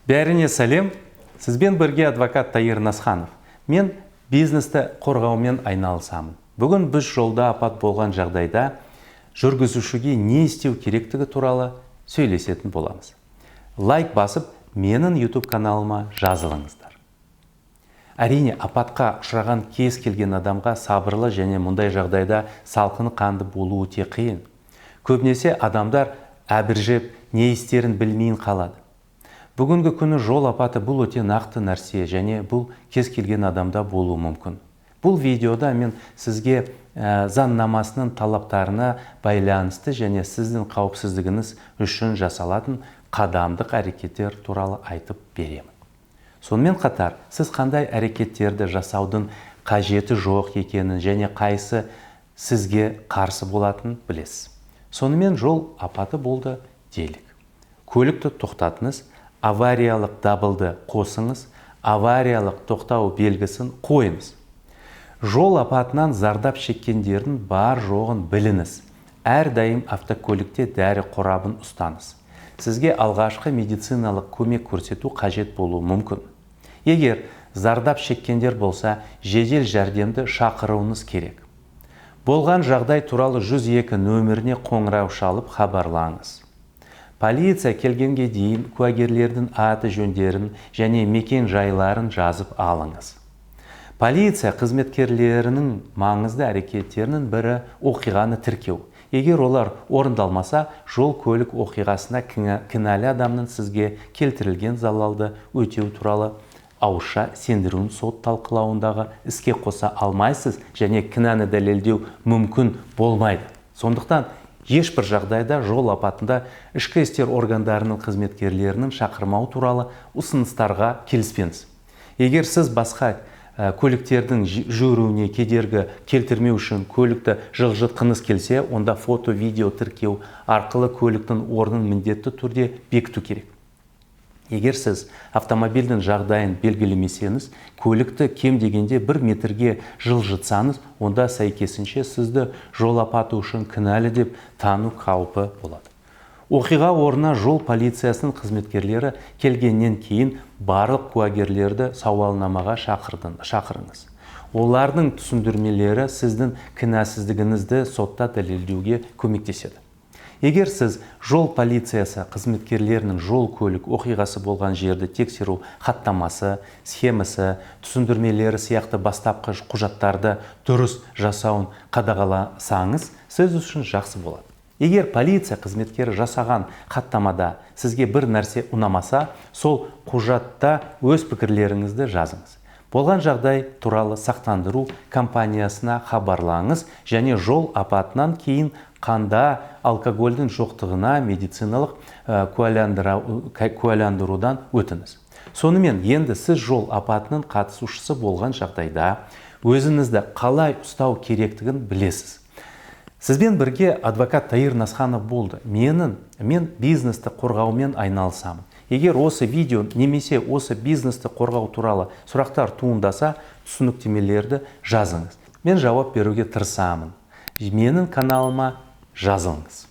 Бәріне сәлем, сізбен бірге адвокат Тайыр Насханов. Мен бизнесті қорғаумен айналысамын. Бүгін біз жолда апат болған жағдайда жүргізушіге не істеу керектігі туралы сөйлесетін боламыз. Лайк басып, менің YouTube каналыма жазылыңыздар. Әрине, апатқа ұшыраған кез келген адамға сабырлы және мұндай жағдайда салқын қанды болуы өте қиын. Көбінесе адамдар әбіржеп, не істерін білмейін қалады. Бүгінгі күні жол апаты бұл өте нақты нәрсе және бұл кез келген адамда болуы мүмкін. Бұл видеода мен сізге заңнамасының талаптарына байланысты және сіздің қауіпсіздігіңіз үшін жасалатын қадамдық әрекеттер туралы айтып беремін. Сонымен қатар, сіз қандай әрекеттерді жасаудың қажеті жоқ екенін және қайсы сізге қарсы болатынын білесіз. Сонымен жол апаты болды делік. Көлікті тоқтатыңыз, авариялық дабылды қосыңыз, авариялық тоқтау белгісін қойыңыз. Жол апатынан зардап шеккендердің бар жоғын біліңіз. Әрдайым автокөлікте дәрі қорабын ұстаңыз. Сізге алғашқы медициналық көмек көрсету қажет болуы мүмкін. Егер зардап шеккендер болса, жедел жәрдемді шақыруыңыз керек. Болған жағдай туралы 102 нөміріне қоңырау шалып хабарлаңыз. Полиция келгенге дейін куәгерлердің аты жөндерін және мекен жайларын жазып алыңыз. Полиция қызметкерлерінің маңызды әрекеттерінің бірі оқиғаны тіркеу. Егер олар орындалмаса, жол көлік оқиғасына кінәлі адамның сізге келтірілген залалды өтеу туралы ауызша сендіруін сот талқылауындағы іске қоса алмайсыз және кінәні дәлелдеу мүмкін болмайды. Сондықтан ешбір жағдайда жол апатында ішкі істер органдарының қызметкерлерінің шақырмау туралы ұсыныстарға келіспеңіз. Егер сіз басқа көліктердің жүруіне кедергі келтірмеу үшін көлікті жылжытқыңыз келсе, онда фото-видео тіркеу арқылы көліктің орнын міндетті түрде бекіту керек. Егер сіз автомобильдің жағдайын белгілемесеңіз, көлікті кем дегенде 1 метрге жылжытсаңыз, онда сәйкесінше сізді жол апаты үшін кінәлі деп тану қаупі болады. Оқиға орнына жол полициясының қызметкерлері келгеннен кейін барлық куәгерлерді сауалнамаға шақырыңыз. Олардың түсіндірмелері сіздің кінәсіздігіңізді сотта дәлелдеуге көмектеседі. Егер сіз жол полициясы қызметкерлерінің жол көлік оқиғасы болған жерді тексеру хаттамасы, схемасы, түсіндірмелері сияқты бастапқы құжаттарды дұрыс жасауын қадағаласаңыз, сіз үшін жақсы болады. Егер полиция қызметкері жасаған хаттамада сізге бір нәрсе ұнамаса, сол құжатта өз пікірлеріңізді жазыңыз. Болған жағдай туралы сақтандыру компаниясына хабарлаңыз және жол апатынан кейін қанда алкогольдің жоқтығына медициналық куәландырудан өтіңіз. Сонымен енді сіз жол апатының қатысушысы болған жағдайда өзіңізді қалай ұстау керектігін білесіз. Сізбен бірге адвокат Тайыр Насханов болды. Мен бизнесті қорғаумен айналысамын. Егер осы видео немесе осы бизнесті қорғау туралы сұрақтар туындаса, түсініктемелерді жазыңыз. Мен жауап беруге тырысамын. Менің каналыма жазылыңыз.